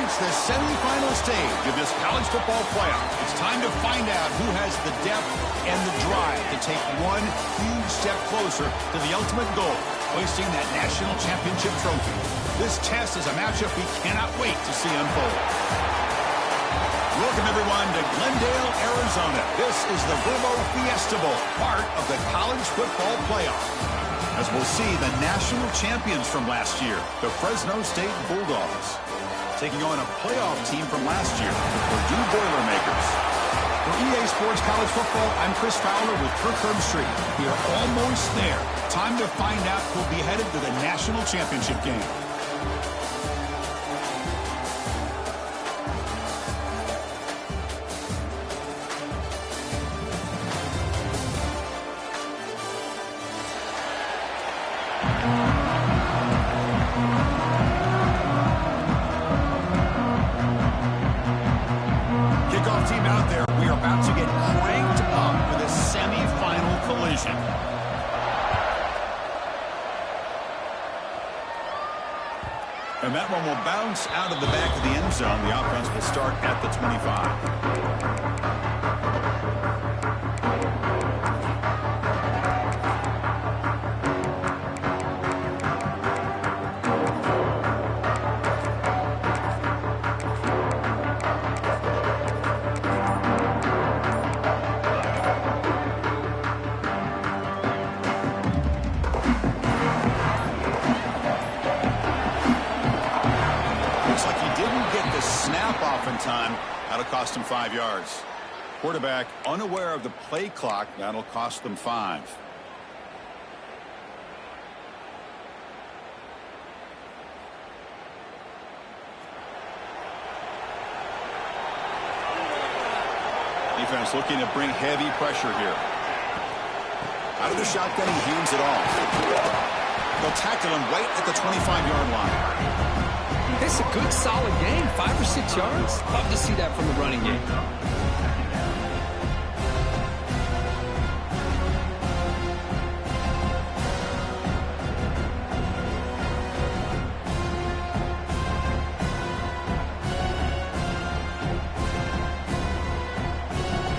reached the semifinal stage of this college football playoff. It's time to find out who has the depth and the drive to take one huge step closer to the ultimate goal, hoisting that national championship trophy. This test is a matchup we cannot wait to see unfold. Welcome, everyone, to Glendale, Arizona. This is the Verbo Fiesta Bowl, part of the college football playoff. As we'll see, the national champions from last year, the Fresno State Bulldogs, taking on a playoff team from last year, the Purdue Boilermakers. For EA Sports College Football, I'm Chris Fowler with Kirk Herbstreit. We are almost there. Time to find out who'll be headed to the national championship game. And that one will bounce out of the back of the end zone. The offense will start at the 25. Time. That'll cost him 5 yards. Quarterback unaware of the play clock. That'll cost them 5. Defense looking to bring heavy pressure here. Out of the shotgun, he hands it off. They'll tackle him right at the 25-yard line. It's a good, solid game. 5 or 6 yards. Love to see that from the running game.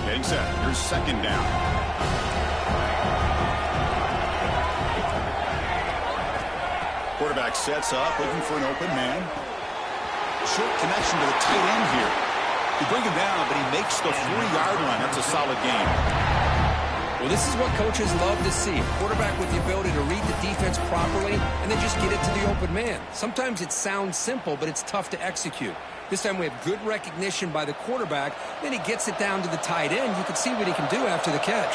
Getting set. Here's second down. Quarterback sets up, looking for an open man. Short connection to the tight end here. You bring him down, but he makes the 40-yard line. That's a solid game. Well, this is what coaches love to see. A quarterback with the ability to read the defense properly and then just get it to the open man. Sometimes it sounds simple, but it's tough to execute. This time we have good recognition by the quarterback. Then he gets it down to the tight end. You can see what he can do after the catch.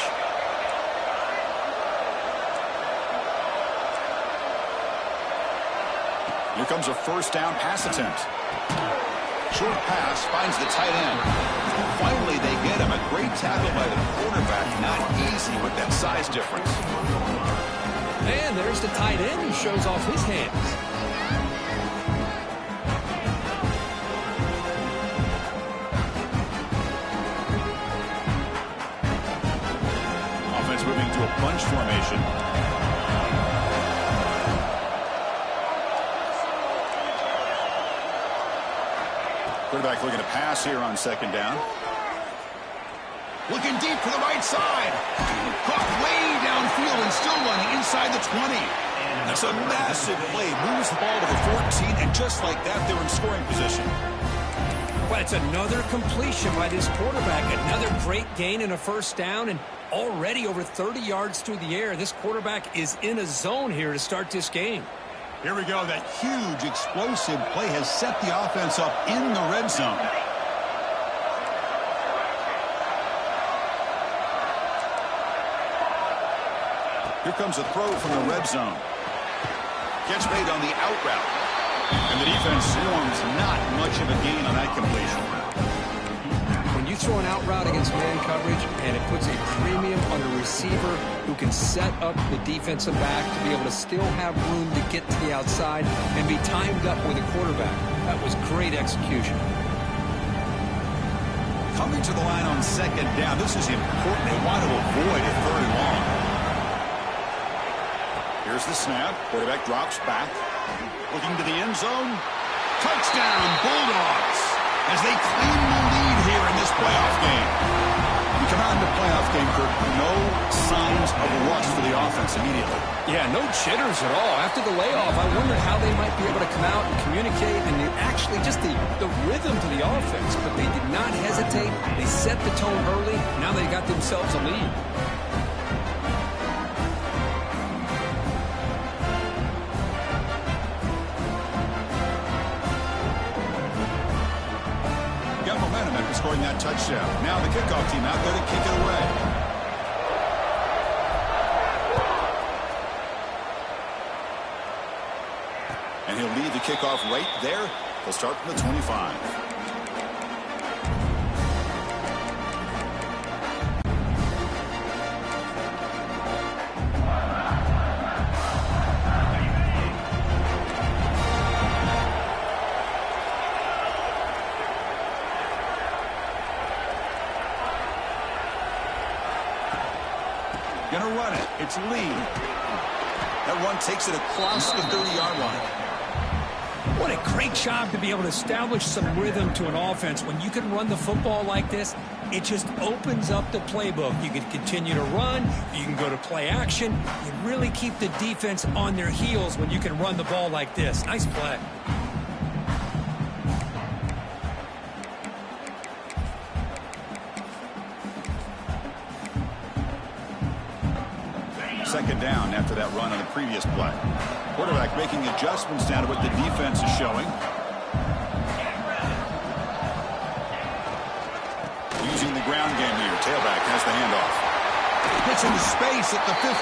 Here comes a first down pass attempt. Short pass finds the tight end. Finally, they get him. A great tackle by the quarterback. Not easy with that size difference. And there's the tight end who shows off his hands. Offense moving to a bunch formation. Quarterback looking to pass here on second down. Looking deep to the right side. Caught way downfield and still running inside the 20. That's a massive play. Moves the ball to the 14, and just like that, they're in scoring position. Well, it's another completion by this quarterback. Another great gain and a first down, and already over 30 yards through the air. This quarterback is in a zone here to start this game. Here we go. That huge, explosive play has set the offense up in the red zone. Here comes a throw from the red zone. Catch made on the out route. And the defense swarms. Not much of a gain on that completion. When you throw an out route against man coverage and it puts a premium on a receiver who can set up the defensive back to be able to still have room to get to the outside and be timed up with a quarterback. That was great execution. Coming to the line on second down. This is important. They want to avoid a third and long. Here's the snap. Quarterback drops back. Looking to the end zone. Touchdown, Bulldogs, as they claim the lead here in this playoff game. We come out in the playoff game, Kirk, no signs of rust for the offense immediately. Yeah, no jitters at all. After the layoff, I wondered how they might be able to come out and communicate and actually just the rhythm to the offense. But they did not hesitate. They set the tone early. Now they got themselves a lead. Got momentum after scoring that touchdown. Now the kickoff team out there to kick it away. And he'll lead the kickoff right there. He'll start from the 25. Gonna run it. It's Lee. That run takes it across the 30-yard line. What a great job to be able to establish some rhythm to an offense. When you can run the football like this, it just opens up the playbook. You can continue to run. You can go to play action. You really keep the defense on their heels when you can run the ball like this. Nice play. Second down after that run on the previous play. Quarterback making adjustments down to what the defense is showing. Using the ground game here. Tailback has the handoff. Gets into space at the 50.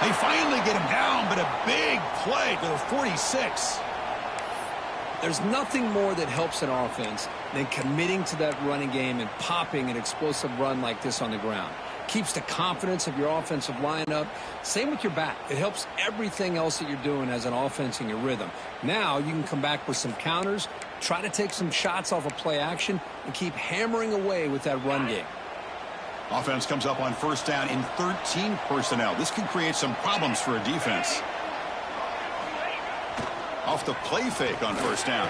They finally get him down, but a big play to the 46. There's nothing more that helps an offense than committing to that running game and popping an explosive run like this on the ground. Keeps the confidence of your offensive line up. Same with your back. It helps everything else that you're doing as an offense in your rhythm. Now you can come back with some counters, try to take some shots off of play action, and keep hammering away with that run game. Offense comes up on first down in 13 personnel. This can create some problems for a defense. Off the play fake on first down.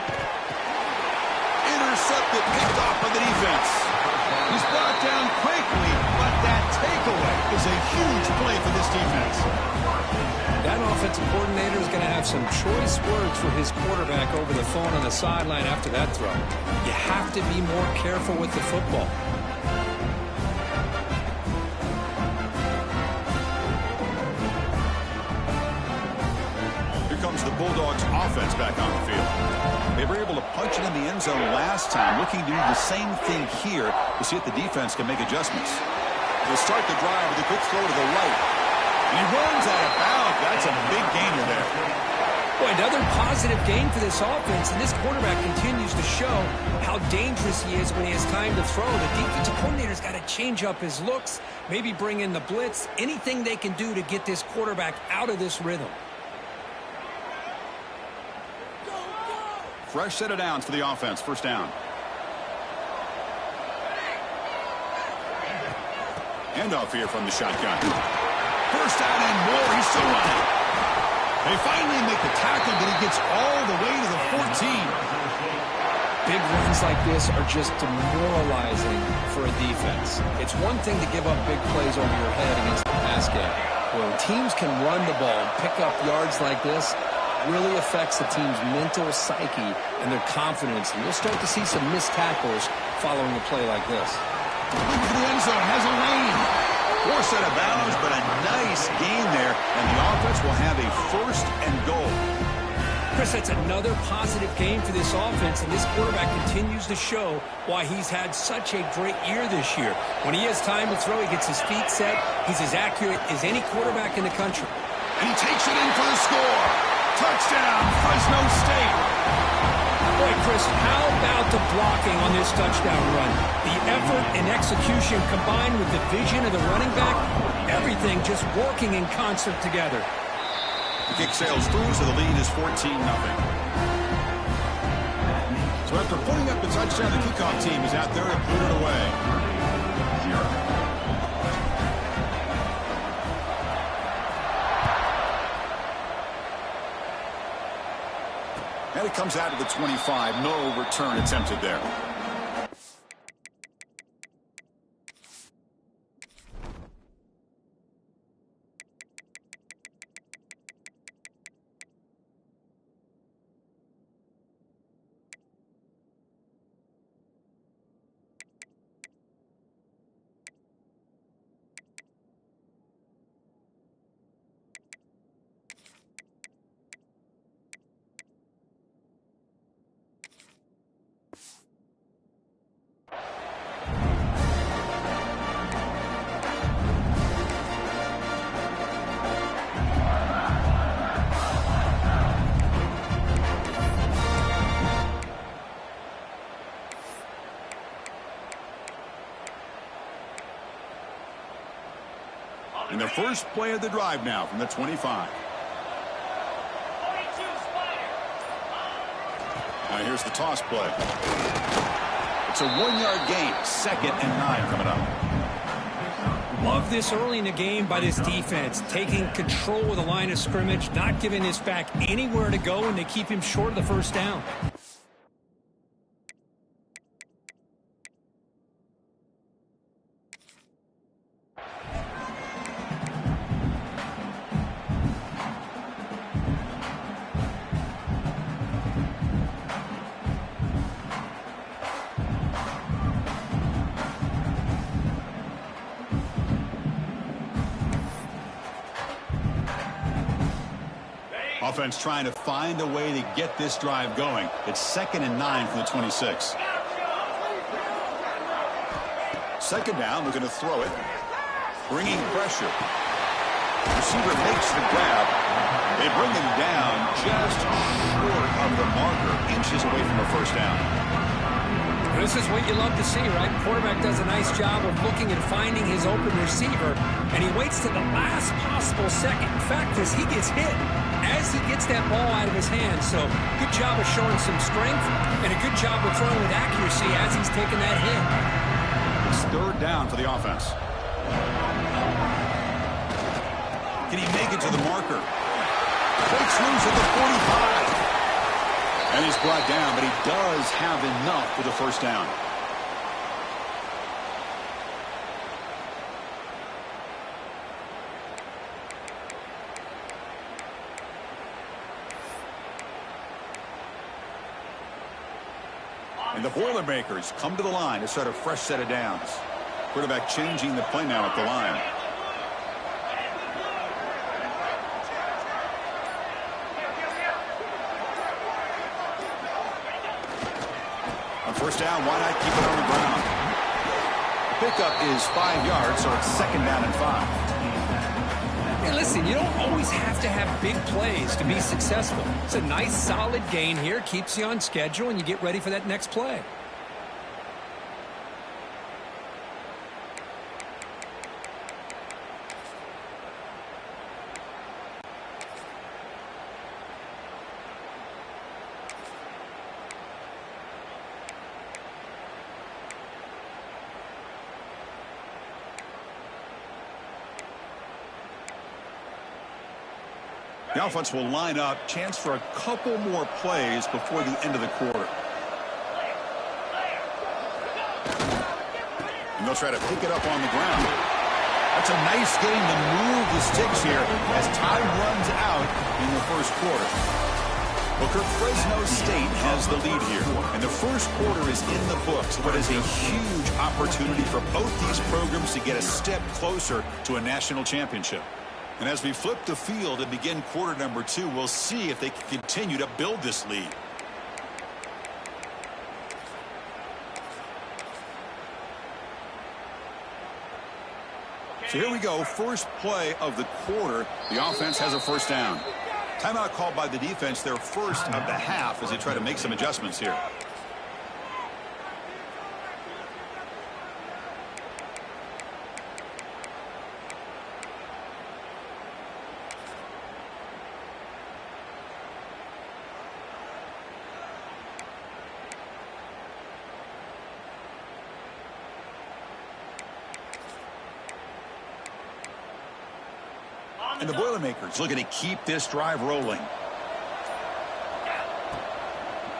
Intercepted, picked off by the defense. He's brought down quickly, but that takeaway is a huge play for this defense. That offensive coordinator is going to have some choice words for his quarterback over the phone on the sideline after that throw. You have to be more careful with the football. Here comes the Bulldogs offense back on the field. They were able to punch it in the end zone last time, looking to do the same thing here to see if the defense can make adjustments. They'll start the drive with a quick throw to the right. And he runs out of bounds. That's a big gainer there. Boy, another positive gain for this offense, and this quarterback continues to show how dangerous he is when he has time to throw. The defensive coordinator's got to change up his looks, maybe bring in the blitz, anything they can do to get this quarterback out of this rhythm. Fresh set of downs for the offense. First down. Handoff here from the shotgun. First down and more. He's still running. They finally make the tackle, but he gets all the way to the 14. Big runs like this are just demoralizing for a defense. It's one thing to give up big plays over your head against the pass game. When teams can run the ball and pick up yards like this, really affects the team's mental psyche and their confidence. And you'll start to see some missed tackles following a play like this. Looking for the end zone, has a lane. Four set of bounds, but a nice gain there. And the offense will have a first and goal. Chris, that's another positive game for this offense, and this quarterback continues to show why he's had such a great year this year. When he has time to throw, he gets his feet set. He's as accurate as any quarterback in the country. And he takes it in for the score. Touchdown, Fresno State. Boy, Chris, how about the blocking on this touchdown run? The effort and execution combined with the vision of the running back, everything just working in concert together. The kick sails through, so the lead is 14-0. So after putting up the touchdown, the kickoff team is out there to put it away. And a comes out to the 25. No return attempted there. And the first play of the drive now from the 25. Now here's the toss play. It's a 1-yard gain. 2nd and 9 coming up. Love this early in the game by this defense, taking control of the line of scrimmage, not giving this back anywhere to go, and they keep him short of the first down. Offense trying to find a way to get this drive going. It's 2nd and 9 from the 26. 2nd down, looking to throw it. Bringing pressure. Receiver makes the grab. They bring him down just short of the marker, inches away from a first down. This is what you love to see, right? Quarterback does a nice job of looking and finding his open receiver, and he waits to the last possible second. In fact, as he gets hit, as he gets that ball out of his hands. So good job of showing some strength and a good job of throwing with accuracy as he's taking that hit. It's 3rd down for the offense. Can he make it to the marker? Breaks loose at the 45. And he's brought down, but he does have enough for the first down. And the Boilermakers come to the line to start a fresh set of downs. Quarterback changing the play now at the line. On first down, why not keep it on the ground? The pickup is 5 yards, so it's 2nd down and 5. Hey, listen, you don't always have to have big plays to be successful. It's a nice, solid gain here, keeps you on schedule, and you get ready for that next play. The offense will line up. Chance for a couple more plays before the end of the quarter. And they'll try to pick it up on the ground. That's a nice game to move the sticks here as time runs out in the first quarter. Well, Fresno State has the lead here, and the first quarter is in the books. What is a huge opportunity for both these programs to get a step closer to a national championship. And as we flip the field and begin quarter number 2, we'll see if they can continue to build this lead. So here we go, first play of the quarter. The offense has a first down. Timeout called by the defense, their first of the half, as they try to make some adjustments here. And the Boilermakers looking to keep this drive rolling.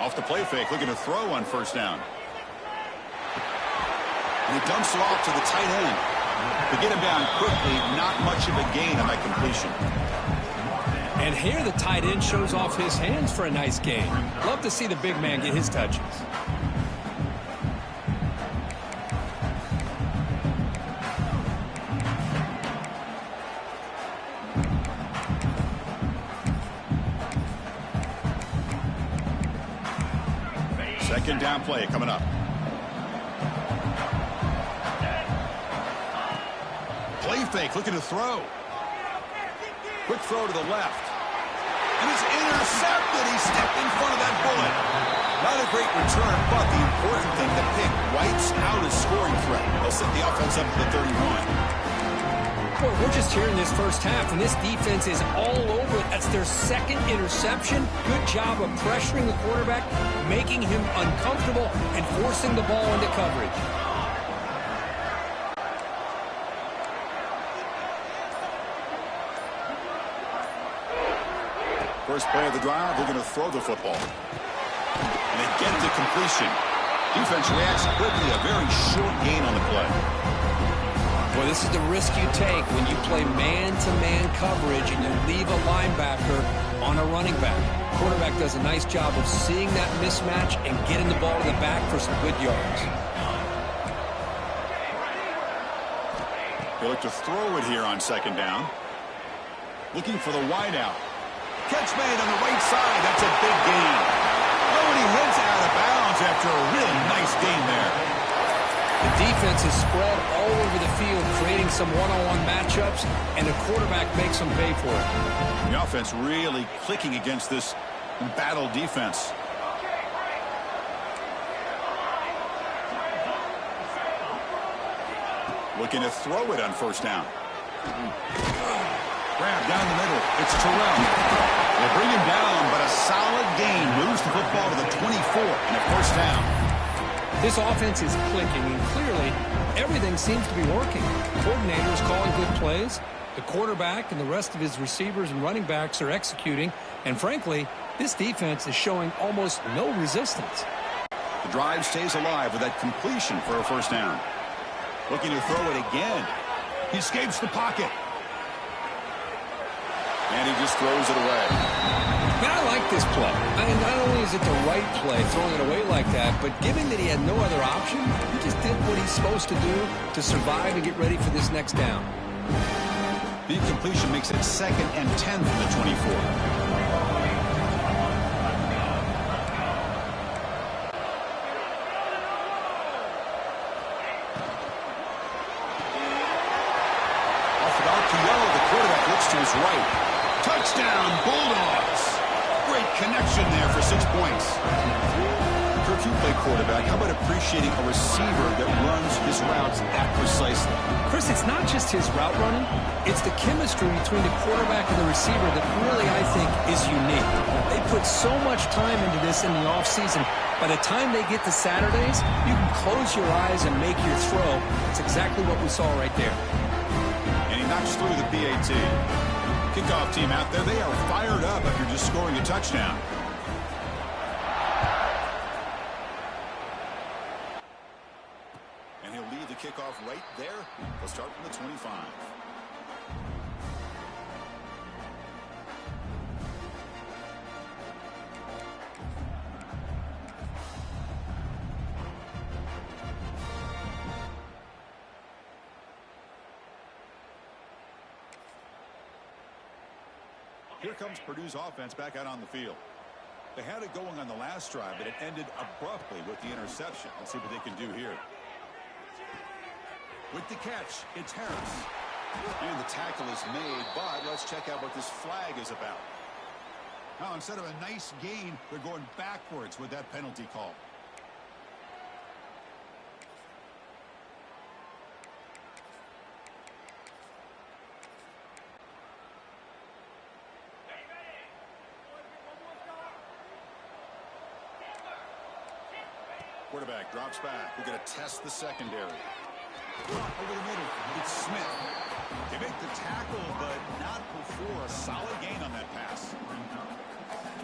Off the play fake, looking to throw on first down. And he dumps it off to the tight end. To get him down quickly, not much of a gain on that completion. And here the tight end shows off his hands for a nice gain. Love to see the big man get his touches. Second down play coming up. Play fake, looking to throw. Quick throw to the left. And it's intercepted. He stepped in front of that bullet. Not a great return, but the important thing, the pick wipes out a scoring threat. They'll set the offense up to the 31. Boy, we're just here in this first half, and this defense is all over it. That's their second interception. Good job of pressuring the quarterback, making him uncomfortable, and forcing the ball into coverage. First play of the drive, they're going to throw the football. And they get to completion. Defense reacts quickly, a very short gain on the play. Well, this is the risk you take when you play man-to-man coverage and you leave a linebacker on a running back. Quarterback does a nice job of seeing that mismatch and getting the ball to the back for some good yards. They look to throw it here on second down. Looking for the wideout. Catch made on the right side. That's a big gain. Oh, and he heads out of bounds after a really nice gain there. The defense is spread all over the field, creating some one-on-one matchups, and the quarterback makes them pay for it. The offense really clicking against this embattled defense. Looking to throw it on first down. Grab down the middle. It's Terrell. They'll bring him down, but a solid gain moves the football to the 24 and a first down. This offense is clicking, and clearly everything seems to be working. The coordinator is calling good plays. The quarterback and the rest of his receivers and running backs are executing. And frankly, this defense is showing almost no resistance. The drive stays alive with that completion for a first down. Looking to throw it again. He escapes the pocket. And he just throws it away. And I like this play. I mean, not only is it the right play, throwing it away like that, but given that he had no other option, he just did what he's supposed to do to survive and get ready for this next down. The incompletion makes it 2nd and 10 from the 24. To his right. Touchdown, Bulldogs. Great connection there for 6 points. Kirk, you play quarterback. How about appreciating a receiver that runs his routes that precisely? Chris, it's not just his route running. It's the chemistry between the quarterback and the receiver that really, I think, is unique. They put so much time into this in the offseason. By the time they get to Saturdays, you can close your eyes and make your throw. It's exactly what we saw right there. Knocks through the PAT. Kickoff team out there, they are fired up after just scoring a touchdown. And he'll lead the kickoff right there. They'll start from the 25. Here comes Purdue's offense back out on the field. They had it going on the last drive, but it ended abruptly with the interception. Let's see what they can do here. With the catch, it's Harris. And the tackle is made, but let's check out what this flag is about. Now, instead of a nice gain, they're going backwards with that penalty call. Quarterback drops back. We're going to test the secondary. Over the middle, it's Smith. They make the tackle, but not before a solid gain on that pass.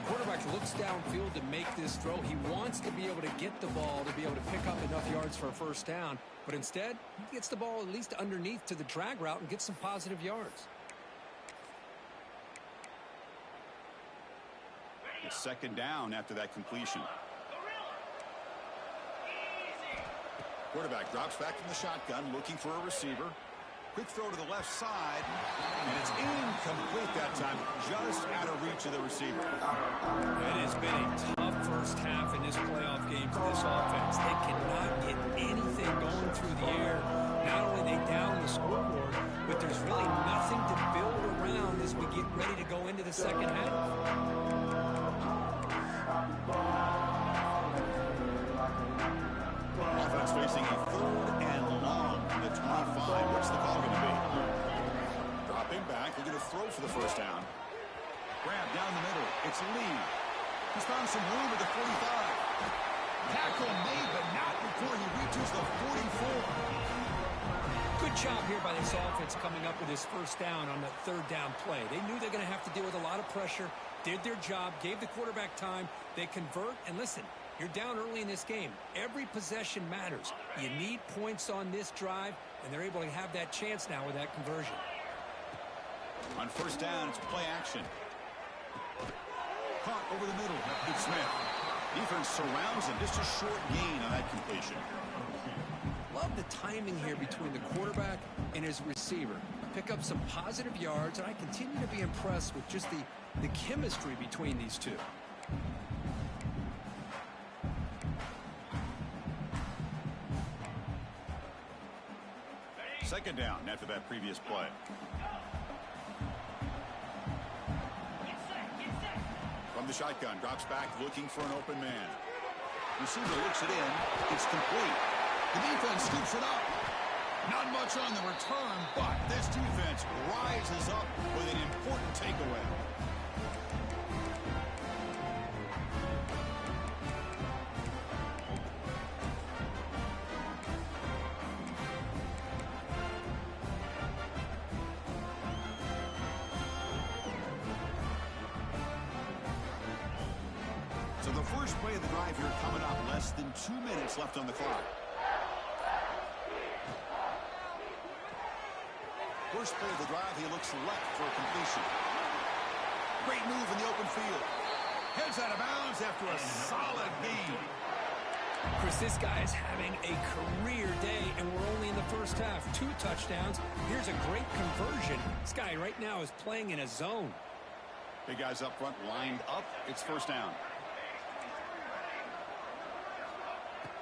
Quarterback looks downfield to make this throw. He wants to be able to get the ball to be able to pick up enough yards for a first down. But instead, he gets the ball at least underneath to the drag route and gets some positive yards. It's second down after that completion. Quarterback drops back from the shotgun, looking for a receiver. Quick throw to the left side, and it's incomplete that time, just out of reach of the receiver. It has been a tough first half in this playoff game for this offense. They cannot get anything going through the air. Not only are they down the scoreboard, but there's really nothing to build around as we get ready to go into the second half. Offense facing a third and long from the 25. What's the call going to be? Dropping back, looking to throw for the first down. Grab down the middle. It's Lee. He's found some room at the 45. Tackle made, but not before he reaches the 44. Good job here by this offense coming up with his first down on the third down play. They knew they're going to have to deal with a lot of pressure, did their job, gave the quarterback time. They convert, and listen, you're down early in this game. Every possession matters. You need points on this drive, and they're able to have that chance now with that conversion. On first down, it's play action. Caught over the middle. It's Smith. Defense surrounds him. Just a short gain on that completion. Love the timing here between the quarterback and his receiver. Pick up some positive yards, and I continue to be impressed with just the chemistry between these two. Second down after that previous play. From the shotgun, drops back looking for an open man. Receiver looks it in. It's complete. The defense scoops it up. Not much on the return, but this defense rises up with an important takeaway. So the first play of the drive here coming up. Less than 2 minutes left on the clock. First play of the drive, he looks left for a completion. Great move in the open field. Heads out of bounds after a solid gain. Chris, this guy is having a career day, and we're only in the first half. 2 touchdowns. Here's a great conversion. This guy right now is playing in a zone. Big guys up front lined up. It's first down.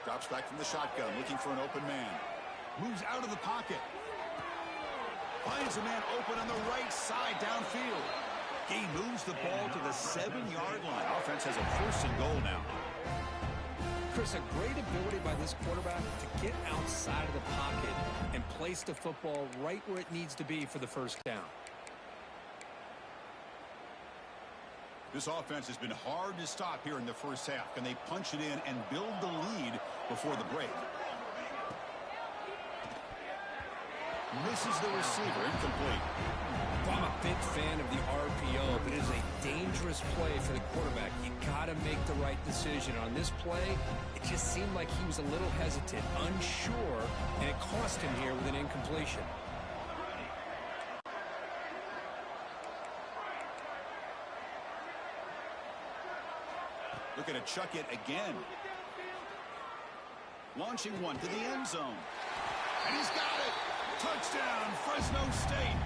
Drops back from the shotgun, looking for an open man. Moves out of the pocket. Finds a man open on the right side downfield. He moves the ball to the 7-yard line. Offense has a first and goal now. Chris, a great ability by this quarterback to get outside of the pocket and place the football right where it needs to be for the first down. This offense has been hard to stop here in the first half. Can they punch it in and build the lead before the break? Misses the receiver, incomplete. I'm a big fan of the RPO, but it is a dangerous play for the quarterback. You got to make the right decision. On this play, it just seemed like he was a little hesitant, unsure, and it cost him here with an incompletion. Looking to chuck it again. Launching one to the end zone. And he's got it. Touchdown, Fresno State.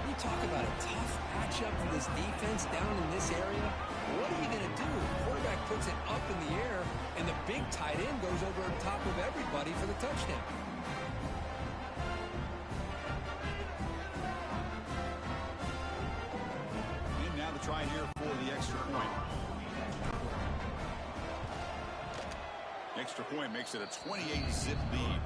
You talk about a tough matchup for this defense down in this area. What are you going to do? The quarterback puts it up in the air, and the big tight end goes over on top of everybody for the touchdown. And now the try here for the extra point. Extra point makes it a 28-zip lead.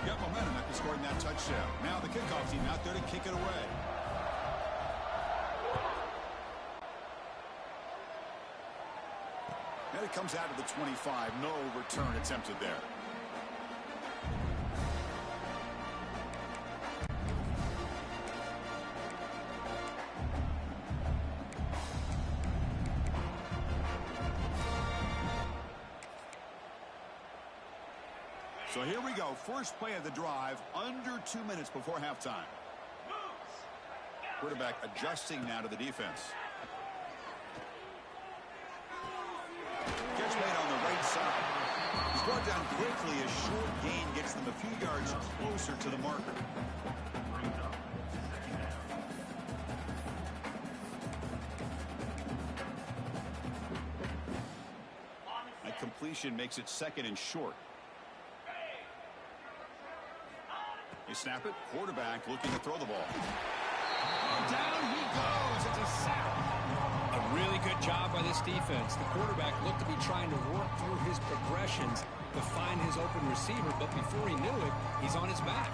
Got momentum after scoring that touchdown. Now the kickoff team out there to kick it away. And it comes out of the 25. No return attempted there. So here we go. First play of the drive, under 2 minutes before halftime. Quarterback adjusting now to the defense. Catch made on the right side. He's brought down quickly. A short gain gets them a few yards closer to the marker. That completion makes it second and short. They snap it. Quarterback looking to throw the ball. Down he goes. It's a sack. A really good job by this defense. The quarterback looked to be trying to work through his progressions to find his open receiver, but before he knew it, he's on his back.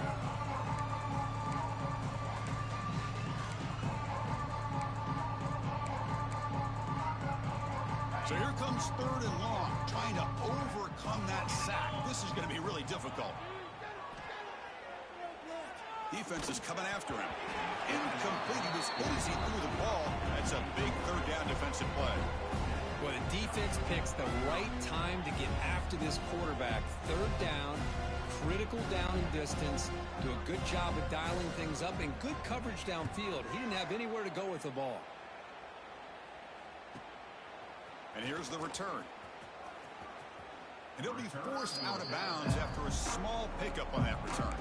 So here comes third and long, trying to overcome that sack. This is going to be really difficult. Defense is coming after him. Incomplete. He was hit as he threw the ball. That's a big third down defensive play. Well, the defense picks the right time to get after this quarterback. Third down, critical down and distance. Do a good job of dialing things up and good coverage downfield. He didn't have anywhere to go with the ball. And here's the return. And he'll be forced out of bounds after a small pickup on that return.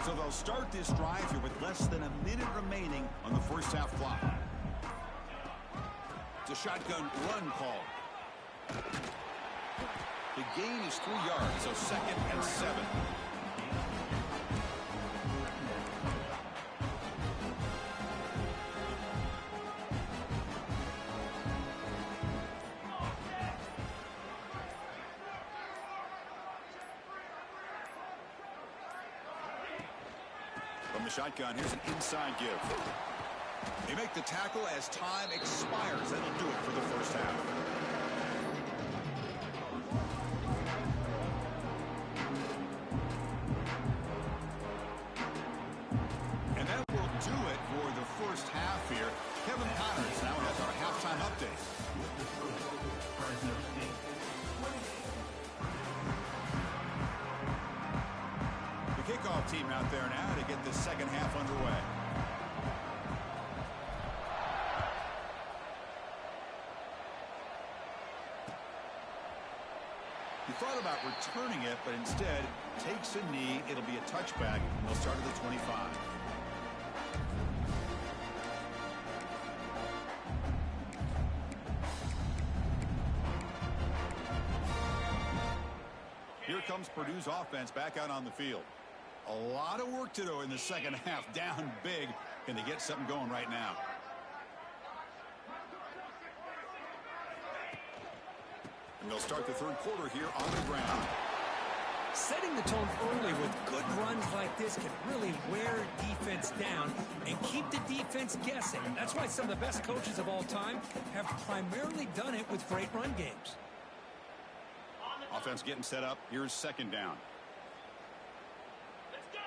So they'll start this drive here with less than a minute remaining on the first half clock. It's a shotgun run call. The gain is 3 yards, so 2nd and 7. From the shotgun, here's an inside give. They make the tackle as time expires. That'll do it for the first half. And that will do it for the first half here. Kevin Connors now has our halftime update. The kickoff team out there now to get this second half underway. He thought about returning it, but instead takes a knee. It'll be a touchback, and they'll start at the 25. Here comes Purdue's offense back out on the field. A lot of work to do in the second half. Down big. Can they get something going right now? And they'll start the third quarter here on the ground. Setting the tone early with good runs like this can really wear defense down and keep the defense guessing. That's why some of the best coaches of all time have primarily done it with great run games. Offense getting set up. Here's second down. Let's go.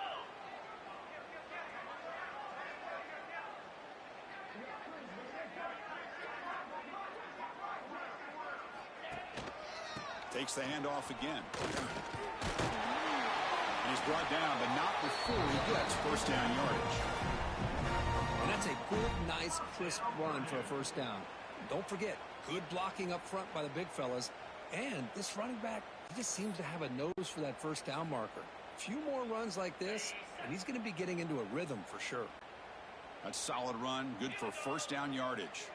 Takes the handoff again. And he's brought down, but not before he gets first down yardage. And that's a good, nice, crisp run for a first down. Don't forget, good blocking up front by the big fellas. And this running back, he just seems to have a nose for that first down marker. A few more runs like this, and he's going to be getting into a rhythm for sure. That's a solid run, good for first down yardage.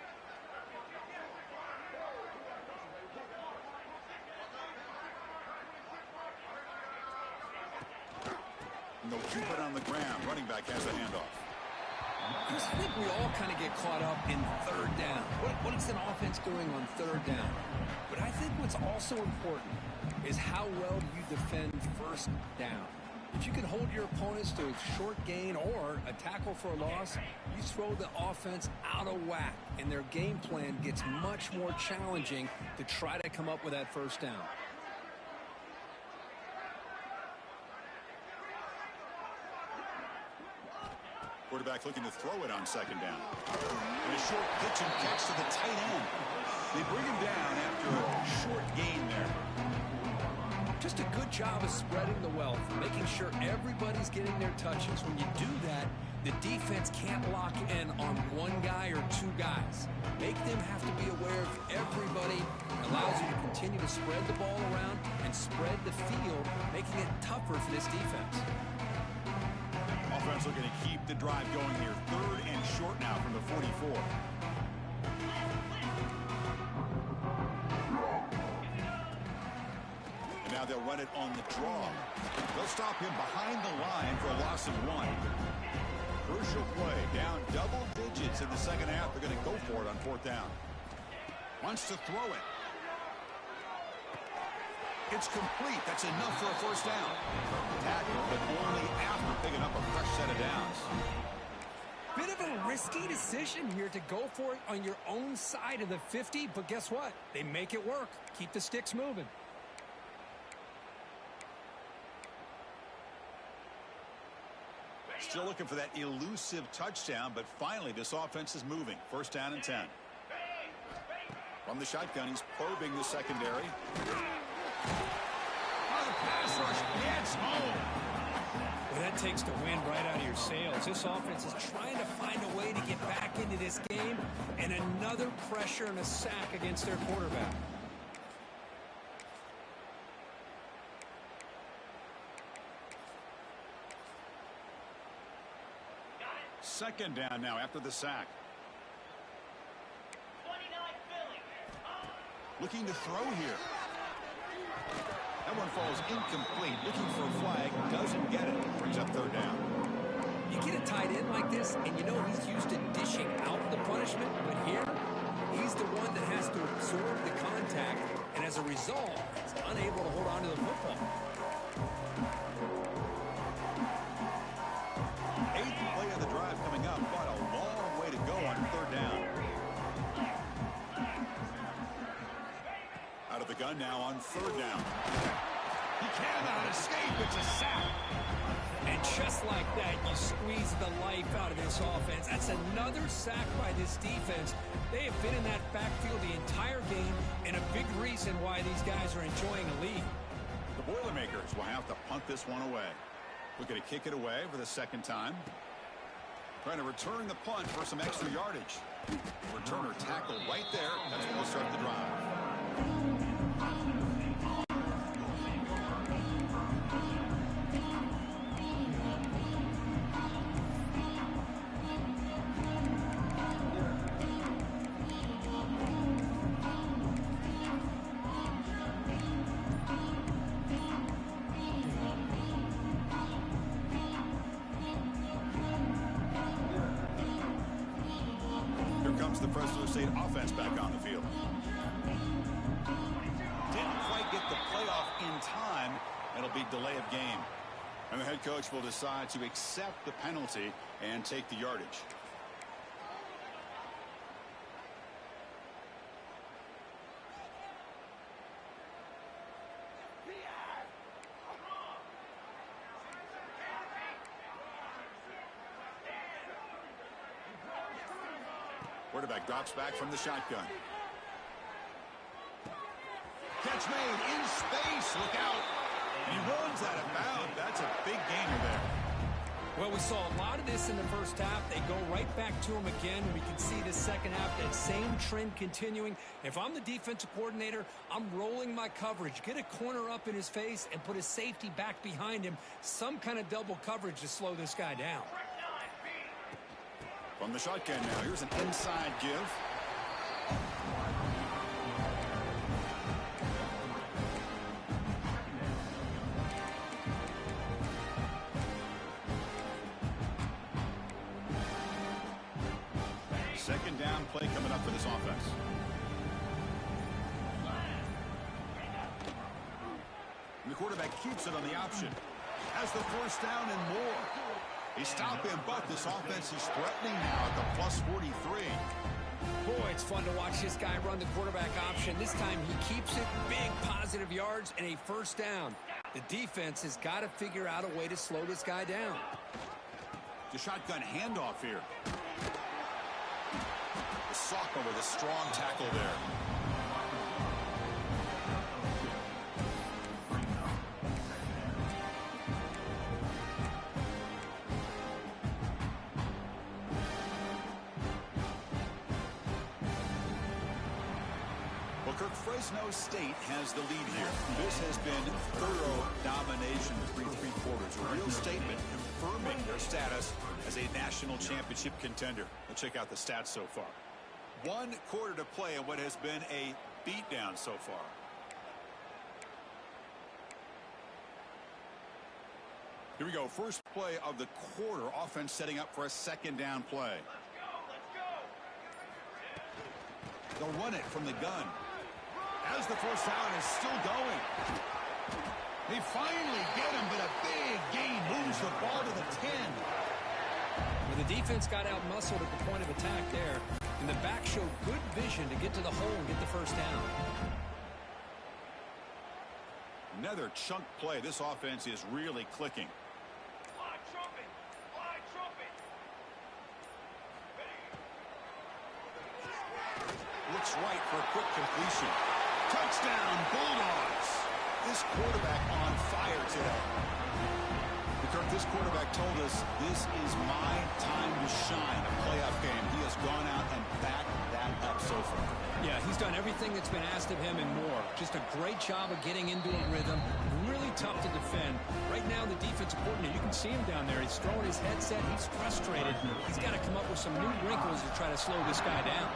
And they'll keep it on the ground. Running back has a handoff. I think we all kind of get caught up in third down. What is an offense doing on third down? But I think what's also important is how well do you defend first down. If you can hold your opponents to a short gain or a tackle for a loss, you throw the offense out of whack, and their game plan gets much more challenging to try to come up with that first down. Quarterback looking to throw it on second down. And a short pitch and catch to the tight end. They bring him down after a short gain there. Just a good job of spreading the wealth, making sure everybody's getting their touches. When you do that, the defense can't lock in on one guy or two guys. Make them have to be aware of everybody. It allows you to continue to spread the ball around and spread the field, making it tougher for this defense. Offense looking to keep the drive going here. 3rd and short now from the 44. And now they'll run it on the draw. They'll stop him behind the line for a loss of 1. Crucial play. Down double digits in the second half. They're going to go for it on 4th down. Wants to throw it. It's complete. That's enough for a first down. Tackle, but only after picking up a fresh set of downs. Bit of a risky decision here to go for it on your own side of the 50, but guess what? They make it work. Keep the sticks moving. Still looking for that elusive touchdown, but finally this offense is moving. 1st down and 10. From the shotgun, he's probing the secondary. The pass rush gets home. Well, that takes the wind right out of your sails. This offense is trying to find a way to get back into this game, and another pressure and a sack against their quarterback. Second down now after the sack. Looking to throw here. That one falls incomplete. Looking for a flag. Doesn't get it. Brings up 3rd down. You get a tight end like this, and you know he's used to dishing out the punishment, but here, he's the one that has to absorb the contact, and as a result, he's unable to hold on to the football. 8th play of the drive coming up, but a long way to go on 3rd down. Out of the gun now on 3rd down. He cannot escape. It's a sack. And just like that, you squeeze the life out of this offense. That's another sack by this defense. They have been in that backfield the entire game, and a big reason why these guys are enjoying a lead. The Boilermakers will have to punt this one away. Looking to kick it away for the 2nd time. Trying to return the punt for some extra yardage. Returner tackle right there. That's when we'll start the drive. The Fresno State offense back on the field. Didn't quite get the playoff in time. It'll be delay of game. And the head coach will decide to accept the penalty and take the yardage. Quarterback drops back from the shotgun. Catch made in space. Look out. And he runs out of bounds. That's a big gainer there. Well, we saw a lot of this in the first half. They go right back to him again. We can see the second half, that same trend continuing. If I'm the defensive coordinator, I'm rolling my coverage. Get a corner up in his face and put a safety back behind him. Some kind of double coverage to slow this guy down. From the shotgun now, here's an inside give. Second down play coming up for this offense. And the quarterback keeps it on the option. Has the 1st down and more. He stopped him, but this offense is threatening now at the plus 43. Boy, it's fun to watch this guy run the quarterback option. This time he keeps it, big positive yards, and a 1st down. The defense has got to figure out a way to slow this guy down. The shotgun handoff here. The sophomore with a strong tackle there. Fresno State has the lead here. This has been thorough domination through three quarters. A real statement confirming their status as a national championship contender. Let's check out the stats so far. 1 quarter to play in what has been a beatdown so far. Here we go. First play of the quarter. Offense setting up for a second down play. They'll run it from the gun. As the first down is still going. They finally get him, but a big gain moves the ball to the 10. Well, the defense got out-muscled at the point of attack there, and the back showed good vision to get to the hole and get the first down. Another chunk play. This offense is really clicking. Looks right for a quick completion. Touchdown, Bulldogs. This quarterback on fire today. Kirk, this quarterback told us this is my time to shine, a playoff game. He has gone out and backed that up so far. Yeah, he's done everything that's been asked of him and more. Just a great job of getting into a rhythm. Really tough to defend. Right now, the defensive coordinator, you can see him down there. He's throwing his headset. He's frustrated. He's got to come up with some new wrinkles to try to slow this guy down.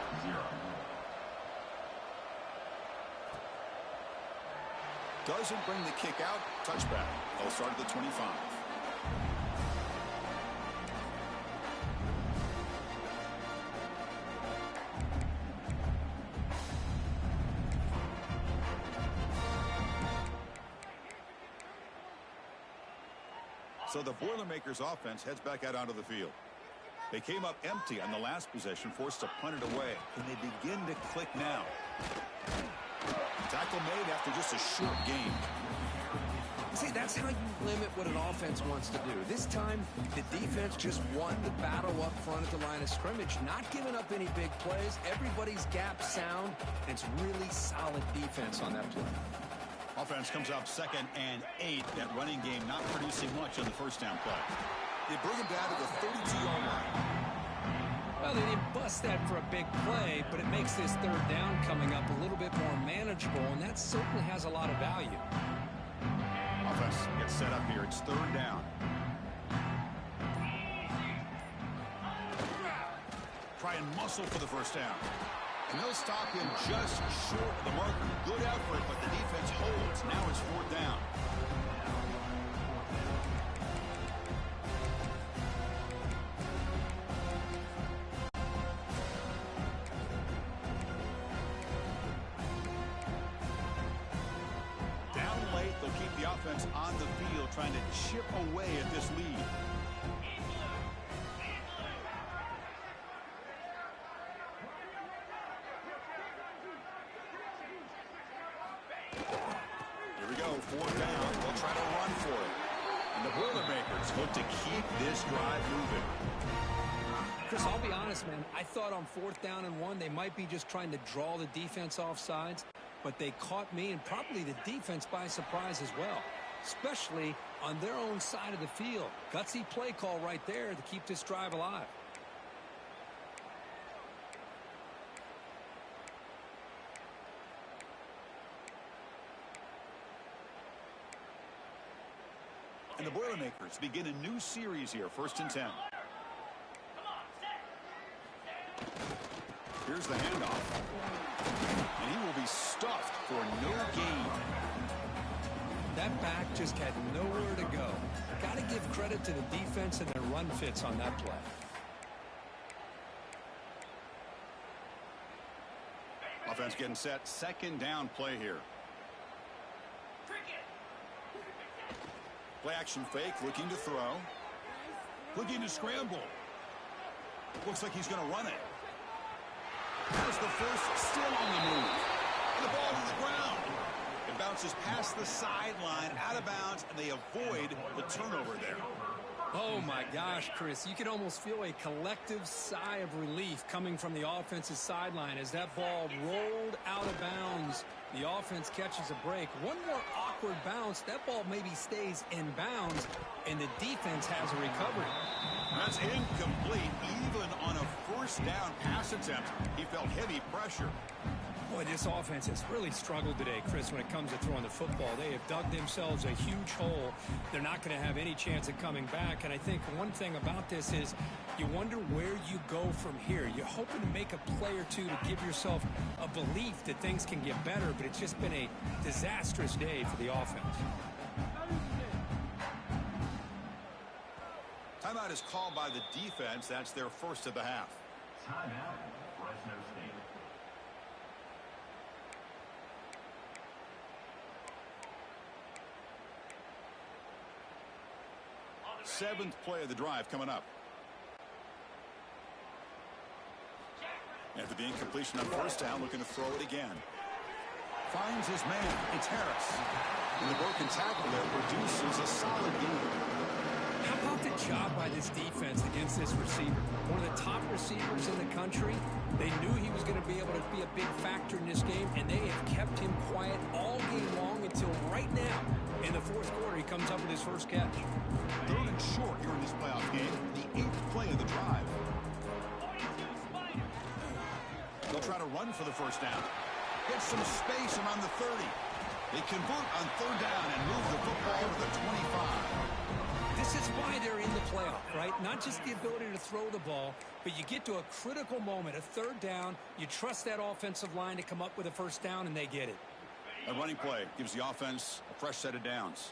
Doesn't bring the kick out. Touchback. They'll start at the 25. So the Boilermakers offense heads back out onto the field. They came up empty on the last possession, forced to punt it away. And they begin to click now. Tackle made after just a short gain. See, that's how you limit what an offense wants to do. This time, the defense just won the battle up front at the line of scrimmage, not giving up any big plays. Everybody's gap sound. And it's really solid defense on that play. Offense comes up 2nd and 8. That running game not producing much on the first down play. They bring him down to the 32-yard line. Well, they didn't bust that for a big play, but it makes this third down coming up a little bit more manageable, and that certainly has a lot of value. Offense gets set up here. It's 3rd down. Try and muscle for the first down. And they'll stop him just short of the marker. Good effort, but the defense holds. Now it's 4th down. Down late, they'll keep the offense on the field, trying to chip away at this lead. Here we go, 4th down. They'll try to run for it. And the Boilermakers look to keep this drive moving. Chris, I'll be honest, man. I thought on 4th down and 1, they might be just trying to draw the defense off sides, but they caught me and probably the defense by surprise as well, especially on their own side of the field. Gutsy play call right there to keep this drive alive. And the Boilermakers begin a new series here, 1st and 10. Here's the handoff. And he will be stuffed for no gain. That back just had nowhere to go. Got to give credit to the defense and their run fits on that play. Offense getting set. 2nd down play here. Play action fake, looking to throw. Looking to scramble. Looks like he's going to run it. There's the first, still on the move. And the ball to the ground. It bounces past the sideline, out of bounds, and they avoid the turnover there. Oh, my gosh, Chris. You can almost feel a collective sigh of relief coming from the offensive sideline as that ball rolled out of bounds. The offense catches a break. One more awkward bounce. That ball maybe stays in bounds, and the defense has a recovery. That's incomplete. Even on a first down pass attempt, he felt heavy pressure. Boy, this offense has really struggled today, Chris, when it comes to throwing the football. They have dug themselves a huge hole. They're not going to have any chance of coming back. And I think one thing about this is you wonder where you go from here. You're hoping to make a play or two to give yourself a belief that things can get better, but it's just been a disastrous day for the offense. Timeout is called by the defense. That's their first of the half. Timeout, Fresno State. Seventh play of the drive coming up. After the incompletion on first down, looking to throw it again. Finds his man. It's Harris. And the broken tackle there produces a solid game. How about the job by this defense against this receiver? One of the top receivers in the country. They knew he was going to be able to be a big factor in this game, and they have kept him quiet all game long until right now. In the fourth quarter, he comes up with his first catch. Third and short here in this playoff game, the 8th play of the drive. They'll try to run for the first down. Get some space around the 30. They convert on third down and move the football to the 25. This is why they're in the playoff, right? Not just the ability to throw the ball, but you get to a critical moment, a third down, you trust that offensive line to come up with a first down, and they get it. A running play gives the offense a fresh set of downs.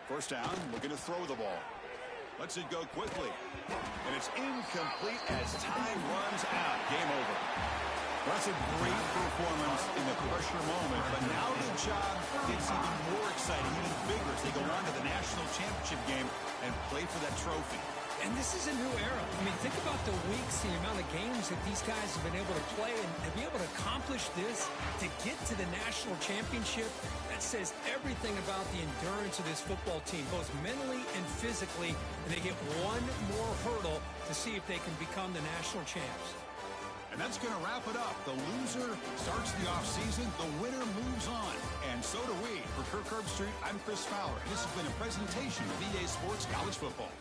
First down, looking to throw the ball. Lets it go quickly. And it's incomplete as time runs out. Game over. Well, that's a great performance in the pressure moment, but now the job gets even more exciting, even bigger as they go on to the national championship game and play for that trophy. And this is a new era. I mean, think about the weeks, the amount of games that these guys have been able to play, and to be able to accomplish this, to get to the national championship, that says everything about the endurance of this football team, both mentally and physically, and they get one more hurdle to see if they can become the national champs. And that's going to wrap it up. The loser starts the offseason. The winner moves on. And so do we. For Kirk Herbstreit, I'm Chris Fowler. And this has been a presentation of EA Sports College Football.